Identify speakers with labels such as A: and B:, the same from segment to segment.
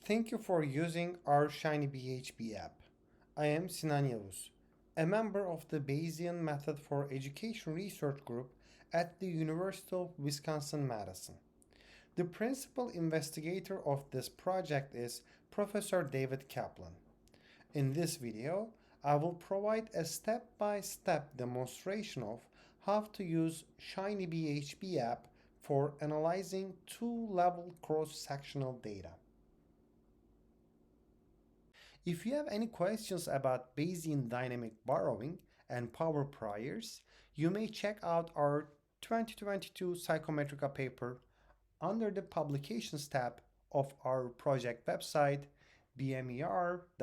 A: Thank you for using our ShinyBHB app. I am Sinan Yavuz, a member of the Bayesian Method for Education Research Group at the University of Wisconsin-Madison. The principal investigator of this project is Professor David Kaplan. In this video, I will provide a step-by-step demonstration of how to use ShinyBHB app for analyzing two-level cross-sectional data. If you have any questions about Bayesian dynamic borrowing and power priors, you may check out our 2022 Psychometrica paper under the Publications tab of our project website bmer.wcruw.org.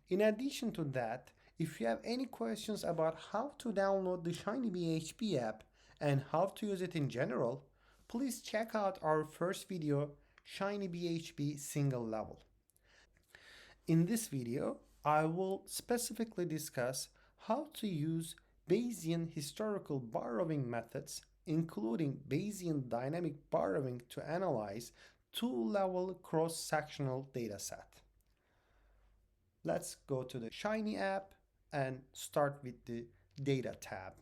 A: In addition to that, if you have any questions about how to download the ShinyBHB app and how to use it in general, please check out our first video, ShinyBHB Single Level. In this video, I will specifically discuss how to use Bayesian historical borrowing methods, including Bayesian dynamic borrowing, to analyze two-level cross-sectional dataset. Let's go to the Shiny app and start with the Data tab.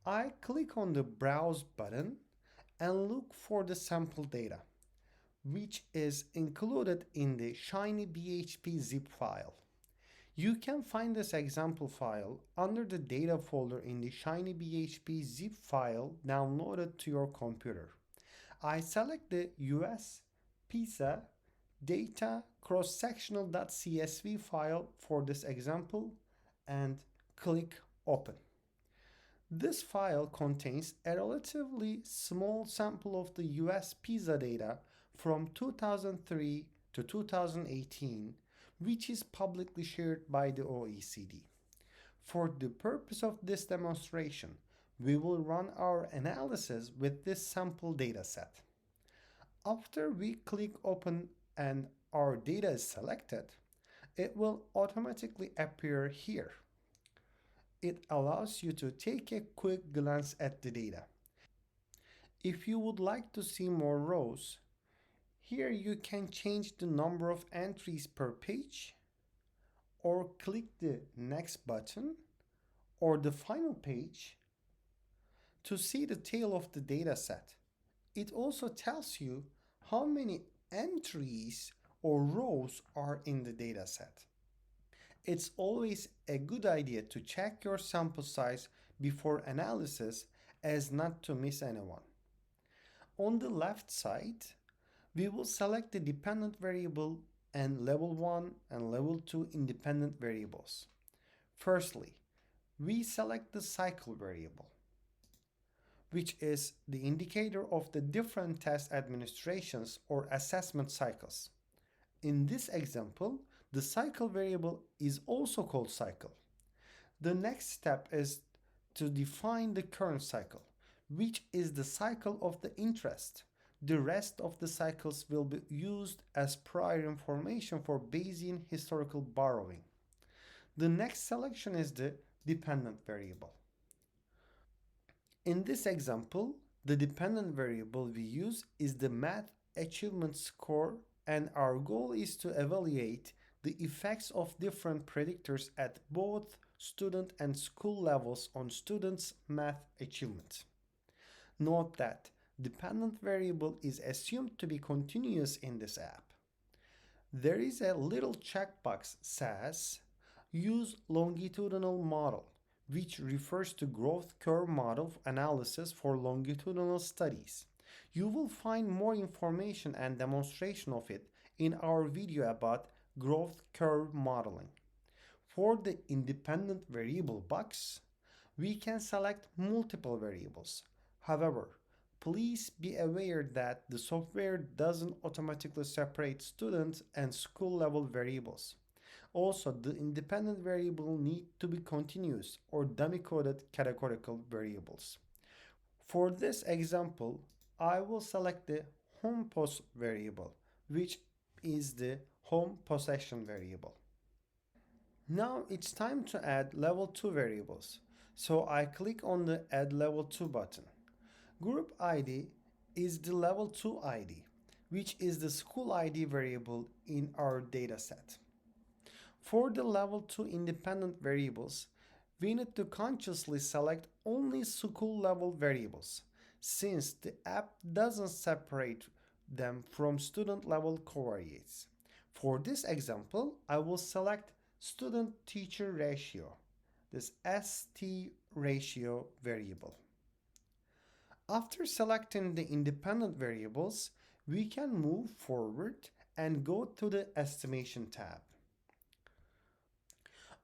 A: I click on the Browse button and look for the sample data, which is included in the ShinyBHB zip file. You can find this example file under the data folder in the ShinyBHB zip file downloaded to your computer. I select the US PISA data cross-sectional.csv file for this example and click Open. This file contains a relatively small sample of the US PISA data from 2003 to 2018, which is publicly shared by the OECD. For the purpose of this demonstration, we will run our analysis with this sample dataset. After we click Open and our data is selected, it will automatically appear here. It allows you to take a quick glance at the data. If you would like to see more rows, here you can change the number of entries per page, or click the Next button, or the Final page to see the tail of the dataset. It also tells you how many entries or rows are in the dataset. It's always a good idea to check your sample size before analysis as not to miss anyone. On the left side, we will select the dependent variable and level 1 and level 2 independent variables. Firstly, we select the cycle variable, which is the indicator of the different test administrations or assessment cycles. In this example, the cycle variable is also called cycle. The next step is to define the current cycle, which is the cycle of the interest. The rest of the cycles will be used as prior information for Bayesian historical borrowing. The next selection is the dependent variable. In this example, the dependent variable we use is the math achievement score, and our goal is to evaluate the effects of different predictors at both student and school levels on students' math achievement. Note that dependent variable is assumed to be continuous in this app. There is a little checkbox says use longitudinal model, which refers to growth curve model analysis for longitudinal studies. You will find more information and demonstration of it in our video about growth curve modeling. For the independent variable box, we can select multiple variables. However, please be aware that the software doesn't automatically separate student and school level variables. Also, the independent variable need to be continuous or dummy-coded categorical variables. For this example, I will select the home post variable, which is the home possession variable. Now it's time to add level 2 variables. So I click on the Add Level 2 button. Group ID is the level 2 ID, which is the school ID variable in our dataset. For the level 2 independent variables, we need to consciously select only school level variables, since the app doesn't separate them from student level covariates. For this example, I will select student teacher ratio, this ST ratio variable. After selecting the independent variables, we can move forward and go to the estimation tab.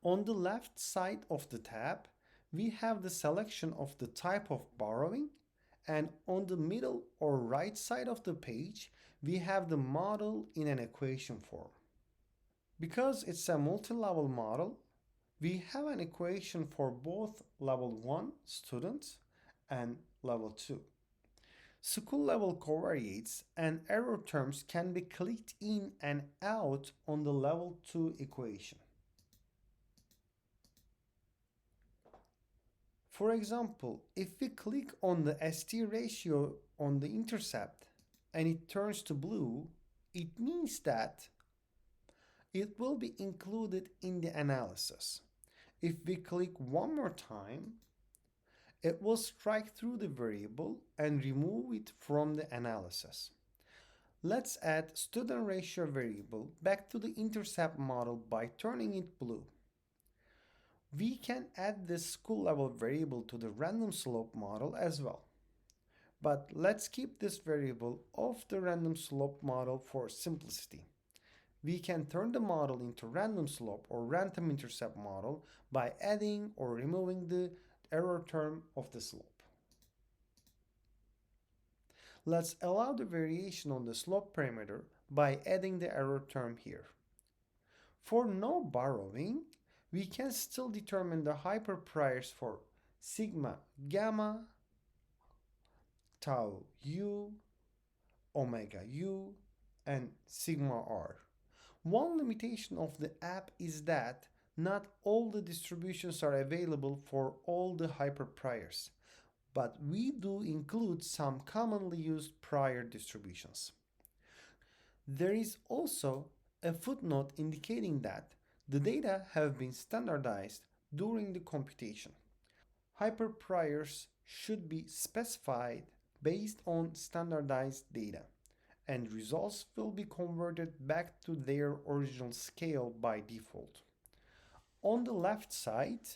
A: On the left side of the tab, we have the selection of the type of borrowing, and on the middle or right side of the page, we have the model in an equation form. Because it's a multi-level model, we have an equation for both level 1 students and level 2. School level covariates and error terms can be clicked in and out on the level 2 equation. For example, if we click on the ST ratio on the intercept and it turns to blue, it means that it will be included in the analysis. If we click one more time, it will strike through the variable and remove it from the analysis. Let's add student ratio variable back to the intercept model by turning it blue. We can add this school level variable to the random slope model as well. But let's keep this variable off the random slope model for simplicity. We can turn the model into random slope or random intercept model by adding or removing the error term of the slope. Let's allow the variation on the slope parameter by adding the error term here. For no borrowing, we can still determine the hyperpriors for sigma gamma, tau u, omega u, and sigma r. One limitation of the app is that not all the distributions are available for all the hyperpriors, but we do include some commonly used prior distributions. There is also a footnote indicating that the data have been standardized during the computation. Hyperpriors should be specified based on standardized data, and results will be converted back to their original scale by default. On the left side,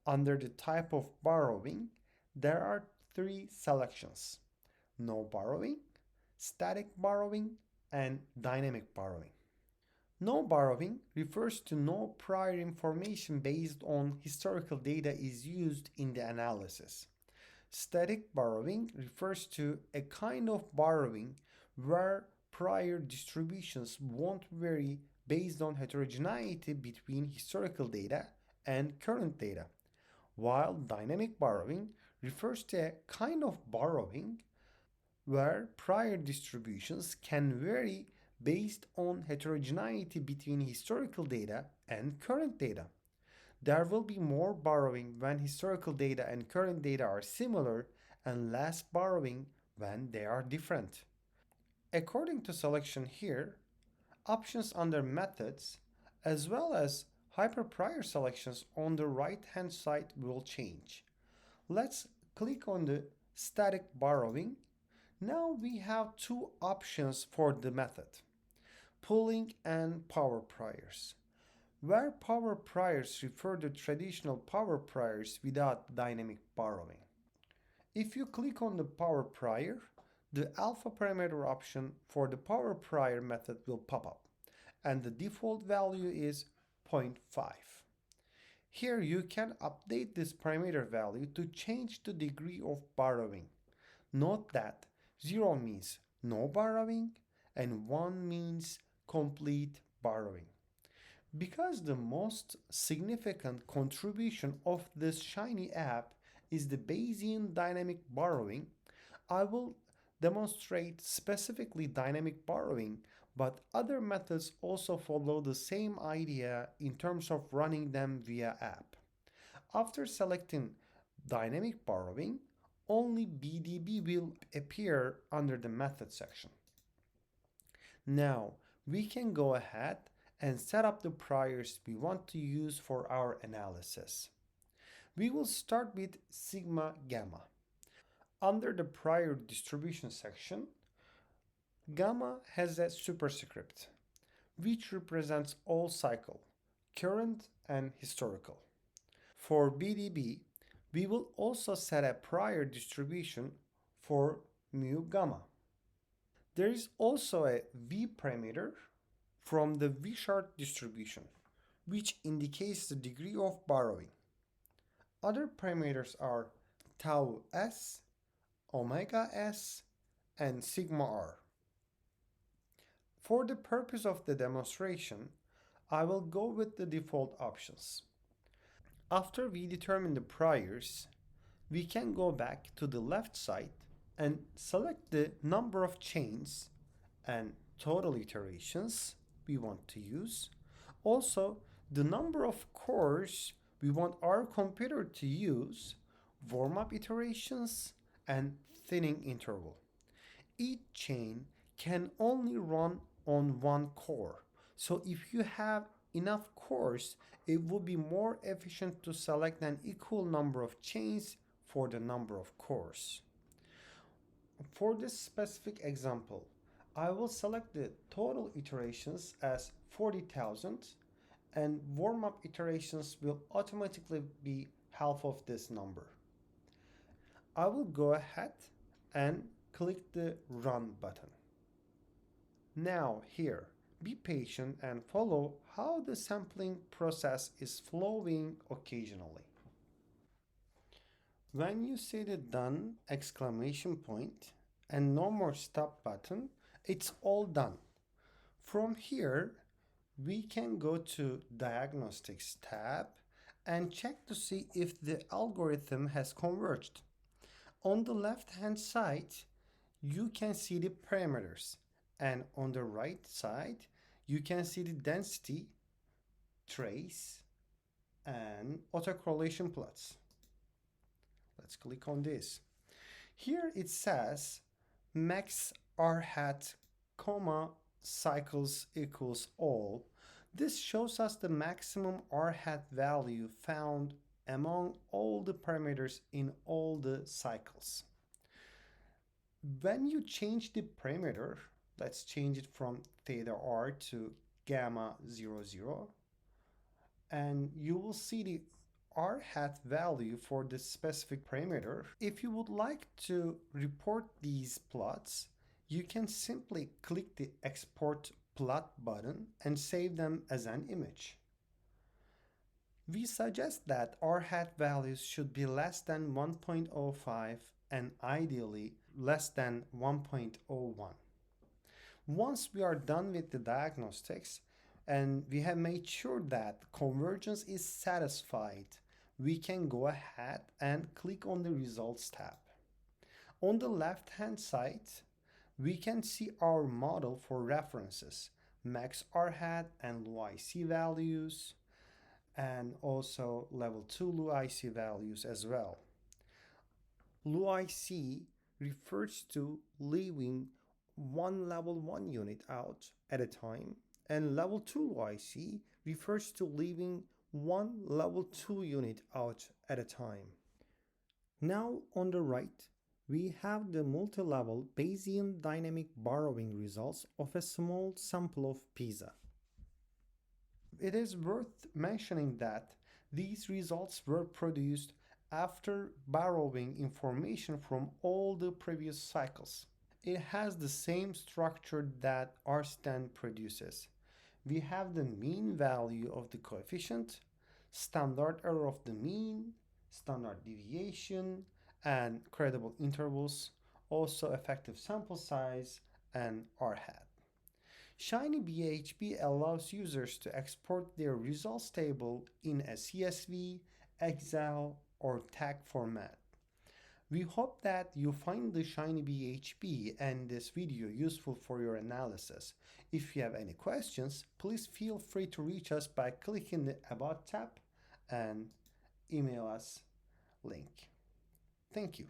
A: under the type of borrowing, there are three selections: no borrowing, static borrowing, and dynamic borrowing. No borrowing refers to no prior information based on historical data is used in the analysis. Static borrowing refers to a kind of borrowing where prior distributions won't vary based on heterogeneity between historical data and current data, while dynamic borrowing refers to a kind of borrowing where prior distributions can vary based on heterogeneity between historical data and current data. There will be more borrowing when historical data and current data are similar and less borrowing when they are different. According to selection here, options under methods as well as hyperprior selections on the right hand side will change. Let's click on the static borrowing. Now we have two options for the method: pooling and power priors, where power priors refer to traditional power priors without dynamic borrowing. If you click on the power prior, the alpha parameter option for the power prior method will pop up, and the default value is 0.5. Here you can update this parameter value to change the degree of borrowing. Note that 0 means no borrowing and 1 means complete borrowing. Because the most significant contribution of this Shiny app is the Bayesian dynamic borrowing, I will demonstrate specifically dynamic borrowing, but other methods also follow the same idea in terms of running them via app. After selecting dynamic borrowing, only BDB will appear under the method section. Now, we can go ahead and set up the priors we want to use for our analysis. We will start with sigma gamma. Under the prior distribution section, gamma has a superscript, which represents all cycle, current and historical. For BDB, we will also set a prior distribution for mu gamma. There is also a V parameter from the Wishart distribution, which indicates the degree of borrowing. Other parameters are tau s, omega s, and sigma r. For the purpose of the demonstration, I will go with the default options. After we determine the priors, we can go back to the left side and select the number of chains and total iterations we want to use. Also, the number of cores we want our computer to use, warm-up iterations, and thinning interval. Each chain can only run on one core. So if you have enough cores, it would be more efficient to select an equal number of chains for the number of cores. For this specific example, I will select the total iterations as 40,000 and warm-up iterations will automatically be half of this number. I will go ahead and click the Run button. Now here, be patient and follow how the sampling process is flowing occasionally. When you see the done exclamation point and no more stop button, it's all done. From here, we can go to Diagnostics tab and check to see if the algorithm has converged. On the left hand side, you can see the parameters, and on the right side, you can see the density, trace, and autocorrelation plots. Let's click on this. Here it says max r hat, comma, cycles equals all. This shows us the maximum r hat value found among all the parameters in all the cycles. When you change the parameter, let's change it from theta r to gamma 00, and you will see the r hat value for this specific parameter. If you would like to report these plots, you can simply click the export plot button and save them as an image. We suggest that r hat values should be less than 1.05 and ideally less than 1.01. Once we are done with the diagnostics and we have made sure that convergence is satisfied, we can go ahead and click on the Results tab. On the left hand side, we can see our model for references, max R hat and LUIC values, and also level 2 LUIC values as well. LUIC refers to leaving one level 1 unit out at a time, and level 2 LUIC refers to leaving one level 2 unit out at a time. Now on the right, we have the multi-level Bayesian dynamic borrowing results of a small sample of pizza. It is worth mentioning that these results were produced after borrowing information from all the previous cycles. It has the same structure that RSTAN produces. We have the mean value of the coefficient, standard error of the mean, standard deviation, and credible intervals, also effective sample size, and R hat. ShinyBHB allows users to export their results table in a CSV, Excel, or TAG format. We hope that you find the ShinyBHB and this video useful for your analysis. If you have any questions, please feel free to reach us by clicking the About tab and email us link. Thank you.